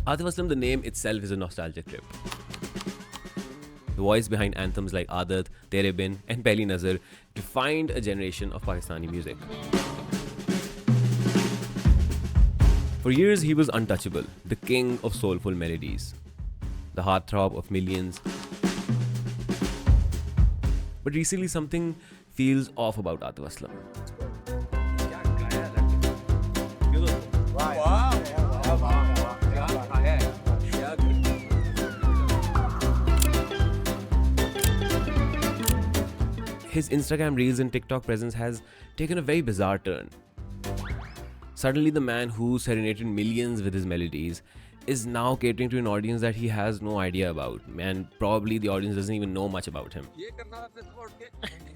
Atif Aslam, the name itself is a nostalgic trip. The voice behind anthems like Aadat, Tere Bin and Pehli Nazar defined a generation of Pakistani music. For years, he was untouchable, the king of soulful melodies, the heartthrob of millions. But recently, something feels off about Atif Aslam. His Instagram Reels and TikTok presence has taken a very bizarre turn. Suddenly, the man who serenaded millions with his melodies is now catering to an audience that he has no idea about, and probably the audience doesn't even know much about him.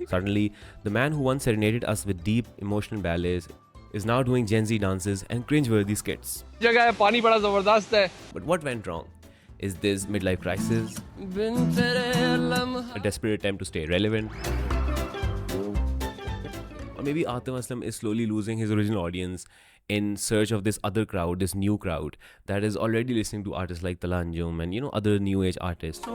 Suddenly, the man who once serenaded us with deep, emotional ballets is now doing Gen Z dances and cringe-worthy skits. But what went wrong? Is this midlife crisis? A desperate attempt to stay relevant? Or maybe Atif Aslam is slowly losing his original audience in search of this other crowd, this new crowd that is already listening to artists like Talha, Anjum and other new age artists.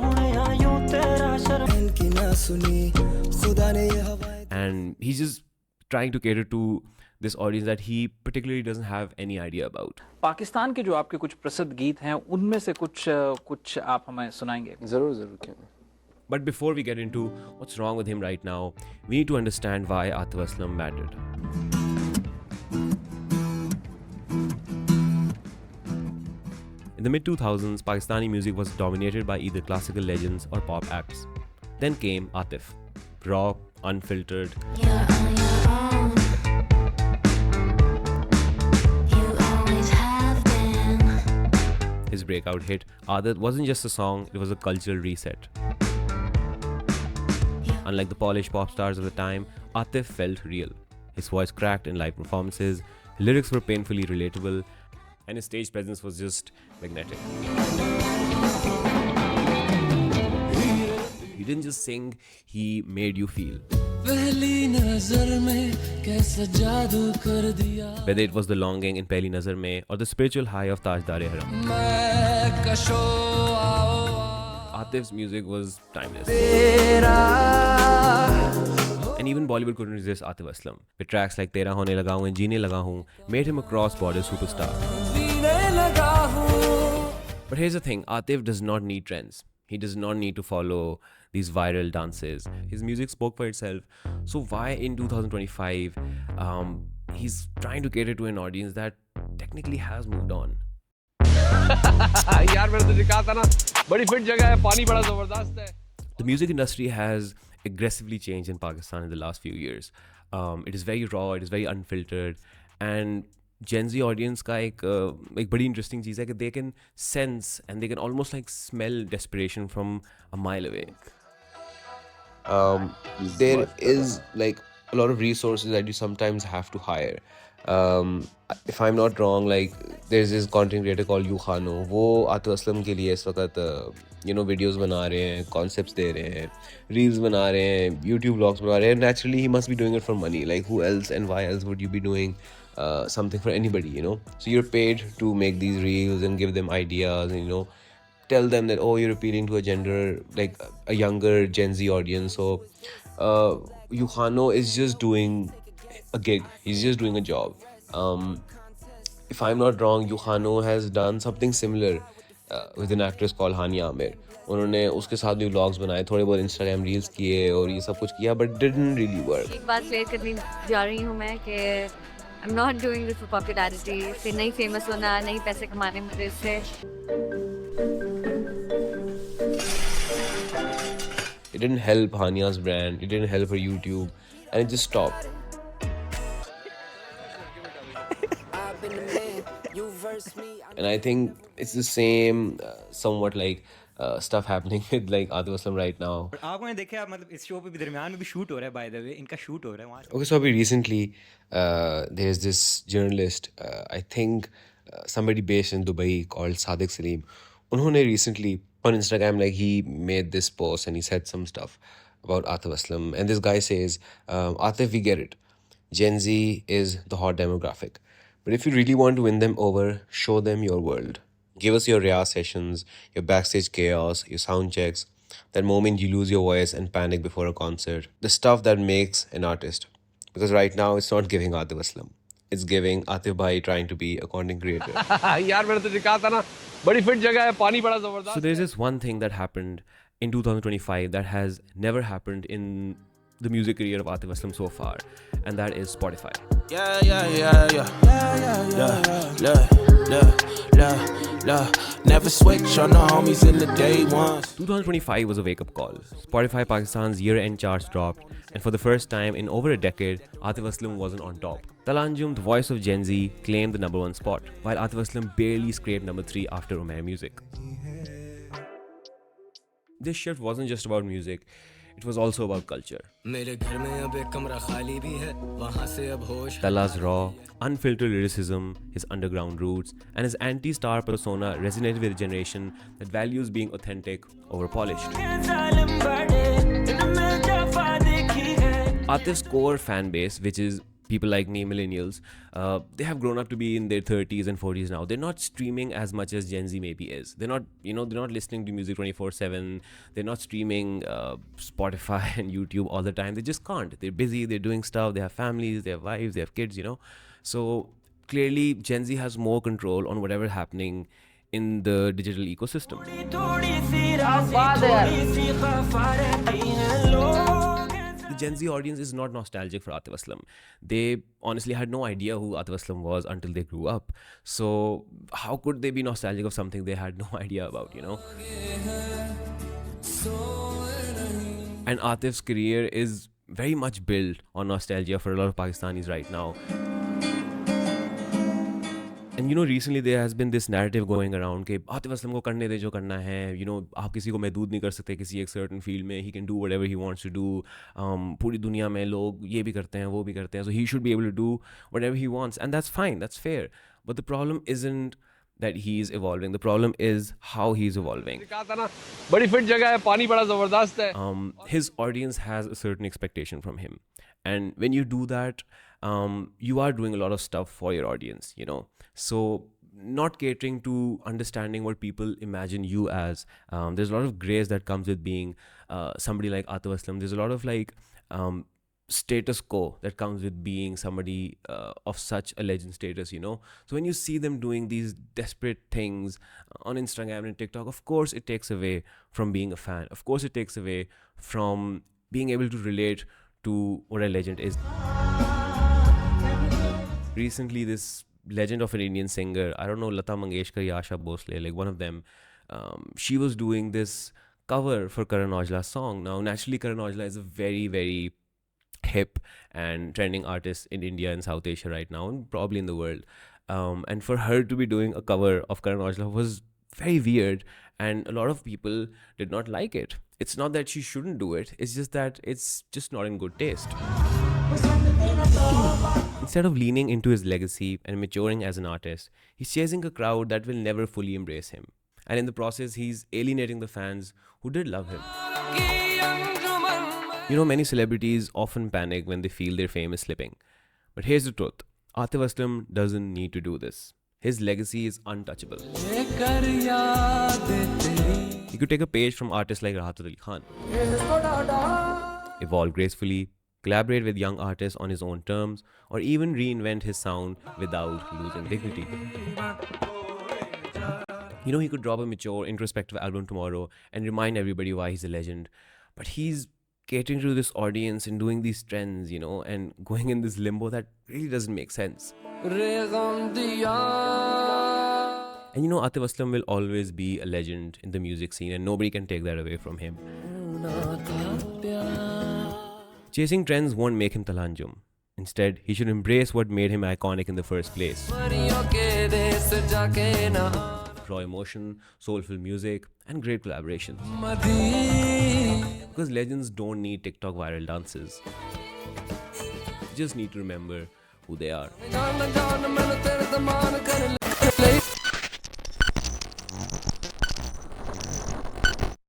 And he's just trying to cater to this audience that he particularly doesn't have any idea about. Pakistan के जो आपके कुछ प्रसिद्ध गीत हैं उनमें से कुछ आप हमें सुनाएंगे? जरूर क्यों नहीं. But before we get into what's wrong with him right now, we need to understand why Atif Aslam mattered. In the mid-2000s, Pakistani music was dominated by either classical legends or pop acts. Then came Atif, raw, unfiltered. His breakout hit, Aadat, wasn't just a song, it was a cultural reset. Unlike the polished pop stars of the time, Atif felt real. His voice cracked in live performances, lyrics were painfully relatable, and his stage presence was just magnetic. He didn't just sing, he made you feel. Whether it was the longing in Pehli Nazar Mein or the spiritual high of Tajdar-e-Haram, Atif's music was timeless. And even Bollywood couldn't resist Atif Aslam, with tracks like Tera Hone Laga Hoon and Jeene Laga Hoon made him a cross-border superstar. But here's the thing, Atif does not need trends. He does not need to follow these viral dances. His music spoke for itself. So why in 2025 he's trying to cater to an audience that technically has moved on? The music industry has aggressively changed in Pakistan in the last few years. It is very raw, it is very unfiltered, and Gen Z audience का एक बड़ी interesting चीज़ है कि they can sense and they can almost like smell desperation from a mile away. There is like a lot of resources that you sometimes have to hire. If I'm not wrong, like there's this content creator called Yukhano. वो Atif Aslam के लिए इस वक्त videos बना रहे हैं, concepts दे रहे हैं, reels बना रहे हैं, YouTube vlogs बना रहे हैं. Naturally, he must be doing it for money. Like who else and why else would you be doing something for anybody, So you're paid to make these reels and give them ideas and, tell them that, oh, you're appealing to a gender, like a younger Gen Z audience. So Yukhano is just doing a gig. He's just doing a job. If I'm not wrong, Yukhano has done something similar with an actress called Hani Amir. उन्होंने उसके साथ भी vlogs बनाए, थोड़े बहुत Instagram reels किए और ये सब कुछ किया, but didn't really work. एक बात क्लियर करनी जा रही हूँ मैं कि I'm not doing this for popularity. फिर नहीं फेमस होना, नहीं पैसे कमाने मुझे इससे. It didn't help Hania's brand. It didn't help her YouTube, and it just stopped. And I think it's the same, somewhat like stuff happening with like Atif Aslam right now. आपने देखा मतलब इस शो पे भी दरमियान में भी shoot हो रहा है, by the way इनका शूट हो रहा है वहाँ. Okay, so recently there's this journalist, I think somebody based in Dubai called Sadiq Salim. उन्होंने recently on Instagram, like he made this post and he said some stuff about Atif Aslam, and this guy says, Atif, we get it, Gen Z is the hot demographic, but if you really want to win them over, show them your world. Give us your riyaz sessions, your backstage chaos, your sound checks, that moment you lose your voice and panic before a concert. The stuff that makes an artist. Because right now it's not giving Atif Aslam. It's giving Atif Bhai trying to be a content creator. यार मैंने तुझे कहा था ना बड़ी fit जगह है पानी बड़ा जबरदस्त So there's this one thing that happened in 2025 that has never happened in the music career of Atif Aslam so far, and that is Spotify. Never switch on the homies in the day ones. 2025 was a wake-up call. Spotify Pakistan's year-end charts dropped, and for the first time in over a decade, Atif Aslam wasn't on top. Talha, the voice of Gen Z, claimed the number 1 spot, while Atif Aslam barely scraped number 3 after Umair Music. This shift wasn't just about music, it was also about culture. Talha's raw, unfiltered lyricism, his underground roots, and his anti-star persona resonated with a generation that values being authentic over polished. Atif's core fan base, which is people like me, millennials, they have grown up to be in their 30s and 40s now. They're not streaming as much as Gen Z maybe is. They're not, they're not listening to music 24/7. They're not streaming Spotify and YouTube all the time. They just can't. They're busy. They're doing stuff. They have families. They have wives. They have kids. So clearly, Gen Z has more control on whatever's happening in the digital ecosystem. The Gen Z audience is not nostalgic for Atif Aslam. They honestly had no idea who Atif Aslam was until they grew up. So how could they be nostalgic of something they had no idea about, And Atif's career is very much built on nostalgia for a lot of Pakistanis right now. And recently there has been this narrative going around कि आतिफ असलम को करने दे जो करना है, आप किसी को महदूद नहीं कर सकते किसी एक certain field में, he can do whatever he wants to do, पूरी दुनिया में लोग ये भी करते हैं वो भी करते हैं, so he should be able to do whatever he wants, and that's fine, that's fair. But the problem isn't that he's evolving, the problem is how he's evolving. कहा था ना बड़ी फिट जगह है पानी बड़ा जबरदस्त है. His audience has a certain expectation from him, and when you do that, you are doing a lot of stuff for your audience, So not catering to understanding what people imagine you as. There's a lot of grace that comes with being somebody like Atif Aslam. There's a lot of status quo that comes with being somebody of such a legend status, So when you see them doing these desperate things on Instagram and TikTok, of course it takes away from being a fan. Of course it takes away from being able to relate to what a legend is. Recently, this legend of an Indian singer, I don't know, Lata Mangeshkar or Asha Bhosle, one of them, she was doing this cover for Karan Aujla's song. Now, naturally, Karan Aujla is a very, very hip and trending artist in India and South Asia right now, and probably in the world. And for her to be doing a cover of Karan Aujla was very weird, and a lot of people did not like it. It's not that she shouldn't do it, it's just that it's just not in good taste. Instead of leaning into his legacy and maturing as an artist, he's chasing a crowd that will never fully embrace him. And in the process, he's alienating the fans who did love him. Many celebrities often panic when they feel their fame is slipping. But here's the truth. Atif Aslam doesn't need to do this. His legacy is untouchable. You could take a page from artists like Rahat Ali Khan. Evolve gracefully, collaborate with young artists on his own terms, or even reinvent his sound without losing dignity. He could drop a mature, introspective album tomorrow and remind everybody why he's a legend. But he's catering to this audience and doing these trends, and going in this limbo that really doesn't make sense. And Atif Aslam will always be a legend in the music scene, and nobody can take that away from him. Chasing trends won't make him Talha Anjum. Instead, he should embrace what made him iconic in the first place. Raw emotion, soulful music, and great collaborations. Because legends don't need TikTok viral dances. You just need to remember who they are.